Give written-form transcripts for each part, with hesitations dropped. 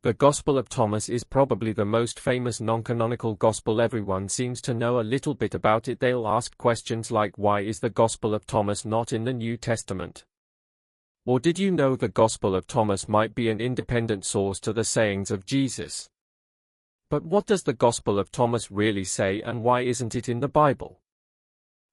The Gospel of Thomas is probably the most famous non-canonical gospel. Everyone seems to know a little bit about it. They'll ask questions like, why is the Gospel of Thomas not in the New Testament? Or did you know the Gospel of Thomas might be an independent source to the sayings of Jesus? But what does the Gospel of Thomas really say, and why isn't it in the Bible?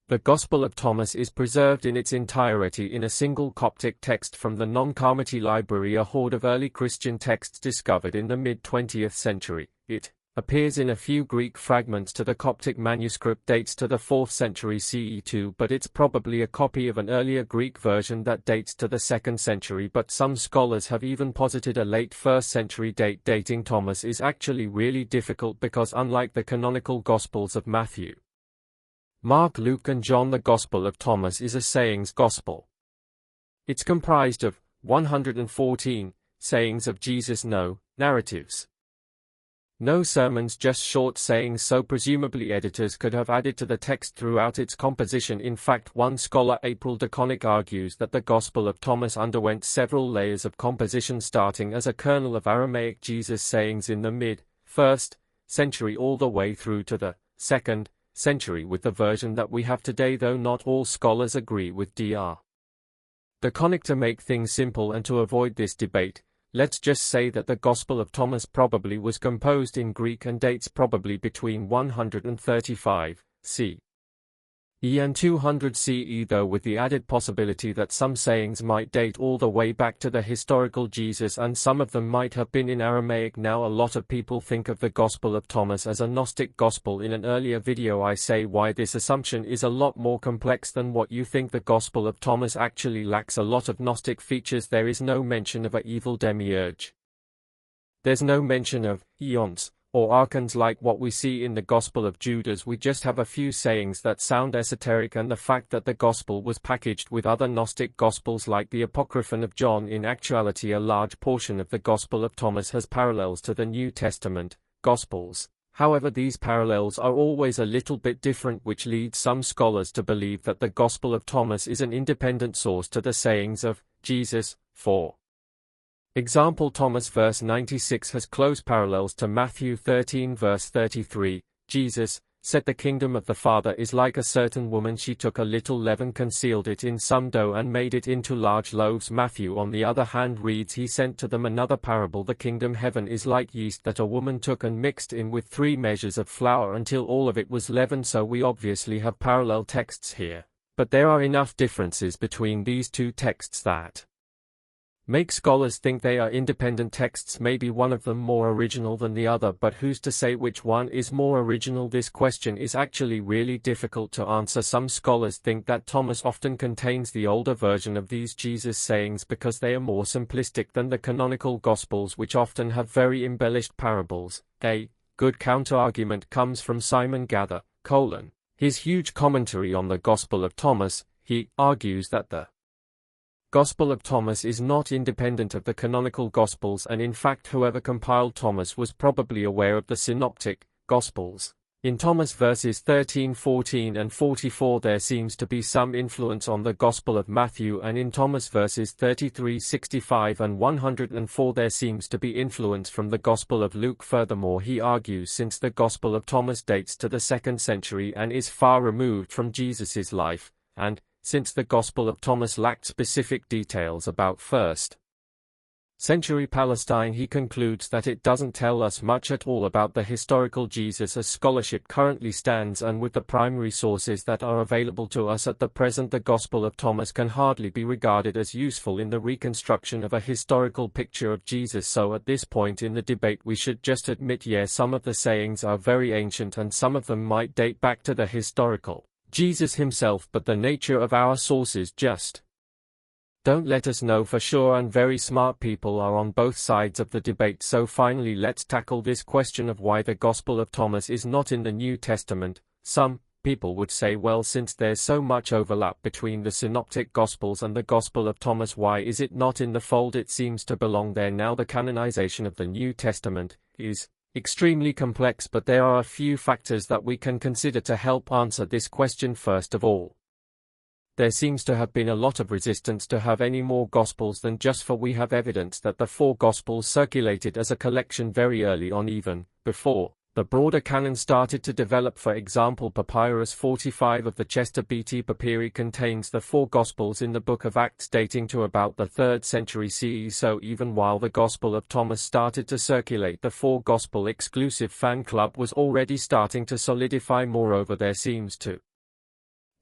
The Gospel of Thomas is preserved in its entirety in a single Coptic text from the Nag Hammadi library, a hoard of early Christian texts discovered in the mid-20th century. It appears in a few Greek fragments to the Coptic manuscript dates to the 4th century CE too, but it's probably a copy of an earlier Greek version that dates to the 2nd century. But some scholars have even posited a late 1st century date. Dating Thomas is actually really difficult because unlike the canonical Gospels of Matthew, Mark, Luke and John, the Gospel of Thomas is a sayings gospel. It's comprised of 114 sayings of Jesus, no narratives, no sermons, just short sayings, so presumably editors could have added to the text throughout its composition. In fact, one scholar, April DeConnick, argues that the Gospel of Thomas underwent several layers of composition, starting as a kernel of Aramaic Jesus sayings in the mid-1st century all the way through to the 2nd century with the version that we have today, though not all scholars agree with Dr. DeConnick. To make things simple and to avoid this debate, let's just say that the Gospel of Thomas probably was composed in Greek and dates probably between 135 CE and 200 CE, though with the added possibility that some sayings might date all the way back to the historical Jesus and some of them might have been in Aramaic. Now, a lot of people think of the Gospel of Thomas as a Gnostic gospel. In an earlier video I say why this assumption is a lot more complex than what you think. The Gospel of Thomas actually lacks a lot of Gnostic features. There is no mention of an evil demiurge. There's no mention of eons or archons like what we see in the Gospel of Judas. We just have a few sayings that sound esoteric, and the fact that the Gospel was packaged with other Gnostic Gospels like the Apocryphon of John. In actuality, a large portion of the Gospel of Thomas has parallels to the New Testament Gospels. However, these parallels are always a little bit different, which leads some scholars to believe that the Gospel of Thomas is an independent source to the sayings of Jesus. For example, Thomas verse 96 has close parallels to Matthew 13 verse 33. Jesus said, the kingdom of the Father is like a certain woman. She took a little leaven, concealed it in some dough, and made it into large loaves. Matthew, on the other hand, reads, he sent to them another parable. The kingdom heaven is like yeast that a woman took and mixed in with 3 measures of flour until all of it was leavened. So we obviously have parallel texts here, but there are enough differences between these two texts that make scholars think they are independent texts, maybe one of them more original than the other, but who's to say which one is more original? This question is actually really difficult to answer. Some scholars think that Thomas often contains the older version of these Jesus sayings because they are more simplistic than the canonical Gospels, which often have very embellished parables. A good counter-argument comes from Simon Gather, his huge commentary on the Gospel of Thomas. He argues that the Gospel of Thomas is not independent of the canonical Gospels, and in fact whoever compiled Thomas was probably aware of the synoptic Gospels. In Thomas verses 13, 14 and 44 there seems to be some influence on the Gospel of Matthew, and in Thomas verses 33, 65 and 104 there seems to be influence from the Gospel of Luke. Furthermore, he argues, since the Gospel of Thomas dates to the 2nd century and is far removed from Jesus' life, and since the Gospel of Thomas lacked specific details about 1st century Palestine, he concludes that it doesn't tell us much at all about the historical Jesus as scholarship currently stands, and with the primary sources that are available to us at the present, the Gospel of Thomas can hardly be regarded as useful in the reconstruction of a historical picture of Jesus. So at this point in the debate we should just admit, yes, some of the sayings are very ancient and some of them might date back to the historical Jesus himself, but the nature of our sources just don't let us know for sure, and very smart people are on both sides of the debate. So finally, let's tackle this question of why the Gospel of Thomas is not in the New Testament. Some people would say, well, since there's so much overlap between the Synoptic Gospels and the Gospel of Thomas, why is it not in the fold? It seems to belong there. Now, the canonization of the New Testament is extremely complex, but there are a few factors that we can consider to help answer this question. First of all, there seems to have been a lot of resistance to have any more Gospels than just for we have evidence that the 4 Gospels circulated as a collection very early on, even before the broader canon started to develop. For example, Papyrus 45 of the Chester Beatty Papyri contains the 4 Gospels in the Book of Acts dating to about the 3rd century CE, so even while the Gospel of Thomas started to circulate, the 4 Gospel exclusive fan club was already starting to solidify. Moreover, there seems to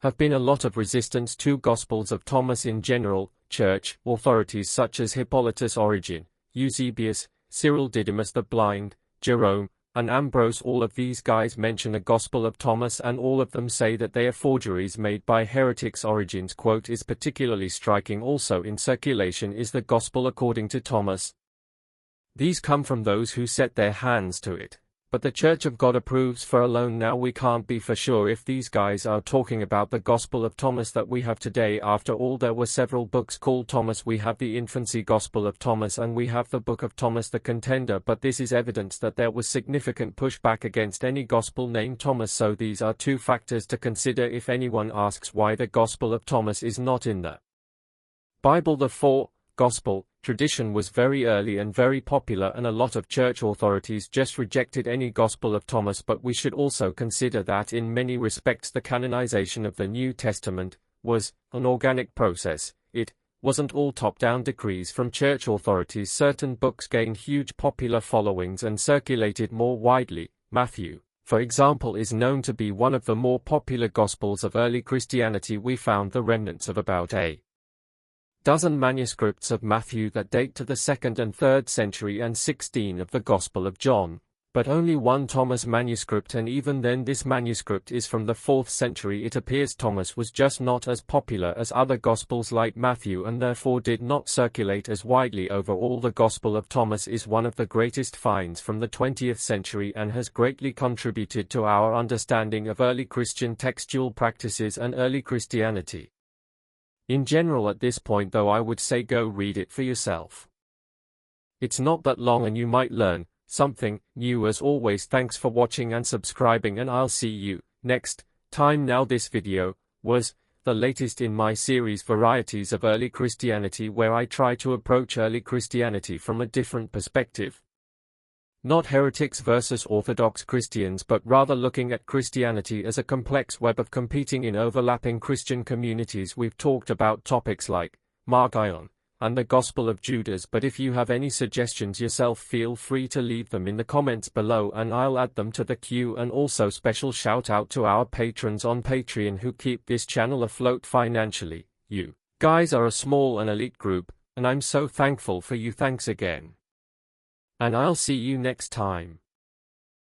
have been a lot of resistance to Gospels of Thomas in general. Church authorities such as Hippolytus Origen, Eusebius, Cyril Didymus the Blind, Jerome, and Ambrose, all of these guys mention a Gospel of Thomas, and all of them say that they are forgeries made by heretics. Origen's quote is particularly striking. Also in circulation is the Gospel according to Thomas. These come from those who set their hands to it, but the Church of God approves for alone. Now we can't be for sure if these guys are talking about the Gospel of Thomas that we have today. After all, there were several books called Thomas. We have the infancy Gospel of Thomas and we have the Book of Thomas the Contender, but this is evidence that there was significant pushback against any Gospel named Thomas. So these are 2 factors to consider if anyone asks why the Gospel of Thomas is not in the Bible. The 4 Gospel tradition was very early and very popular, and a lot of church authorities just rejected any Gospel of Thomas. But we should also consider that in many respects the canonization of the New Testament was an organic process. It wasn't all top-down decrees from church authorities. Certain books gained huge popular followings and circulated more widely. Matthew, for example, is known to be one of the more popular Gospels of early Christianity. We found the remnants of about a dozen manuscripts of Matthew that date to the 2nd and 3rd century, and 16 of the Gospel of John, but only 1 Thomas manuscript, and even then this manuscript is from the 4th century. It appears Thomas was just not as popular as other Gospels like Matthew, and therefore did not circulate as widely. Overall, the Gospel of Thomas is one of the greatest finds from the 20th century and has greatly contributed to our understanding of early Christian textual practices and early Christianity in general. At this point though, I would say go read it for yourself. It's not that long and you might learn something new. As always, thanks for watching and subscribing, and I'll see you next time. Now this video was the latest in my series Varieties of Early Christianity, where I try to approach early Christianity from a different perspective. Not heretics versus Orthodox Christians, but rather looking at Christianity as a complex web of competing in overlapping Christian communities. We've talked about topics like Margion and the Gospel of Judas, but if you have any suggestions yourself, feel free to leave them in the comments below and I'll add them to the queue. And also special shout out to our patrons on Patreon who keep this channel afloat financially. You guys are a small and elite group, and I'm so thankful for you. Thanks again. And I'll see you next time.